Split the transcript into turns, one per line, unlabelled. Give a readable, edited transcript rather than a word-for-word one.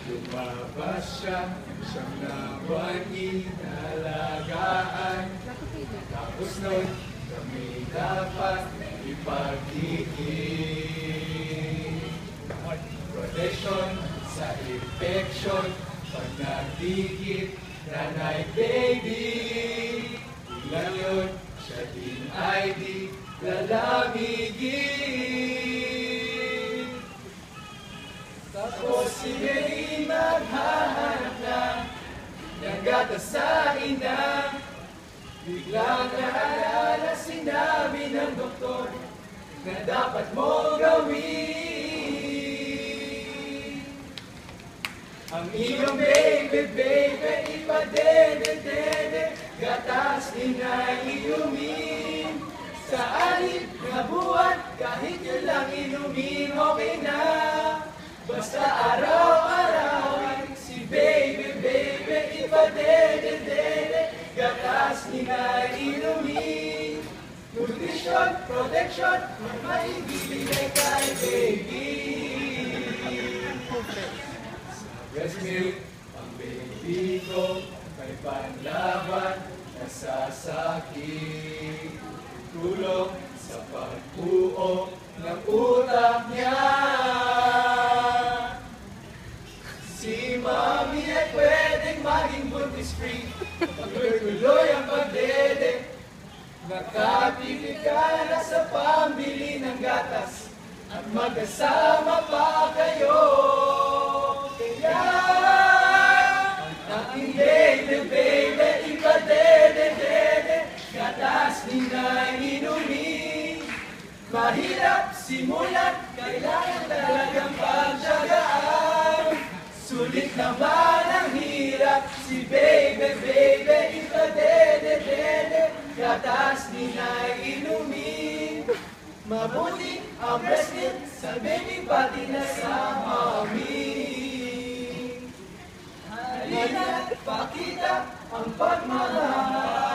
Lumabas siya, siyang na buwan inalagaan. Tapos nun, kami dapat ipagiging protection sa infection. Pag nagdikit, nanay baby, ilang yun, siya din ay di lalamigin. Tapos si Mary maghahanap ng gatas sa ina. Biglang naalala sinabi ng doktor na dapat mo gawin. Ang iyong baby, ipadede-dede, gatas din na iumin. Sa 6 na buwan, kahit yun lang inumin, okay na. Basta araw-araw, si baby, ipadede-dede, gatas din na inumin. Nutrition, protection, maibibigay kay baby. Breast milk, ang baby ko, may panlaban, nasasakit. Tulong sa pagbuo ng utak niya. Si Mami ay pwedeng maging buntis-free, tuloy-tuloy ang pagdede. Nakatipid ka na sa pambili ng gatas, at magkasama pa kayo. Aking baby, ipadede-dede, gatas din na inumin. Mahirap simulan, kailangan talagang pagtyagaan. Sulit naman ang hirap, si baby, ipadede-dede, gatas din na inumin. Mabuti ang breast milk sa baby pati na sa mommy. Halina, pakita ang pagmamahal.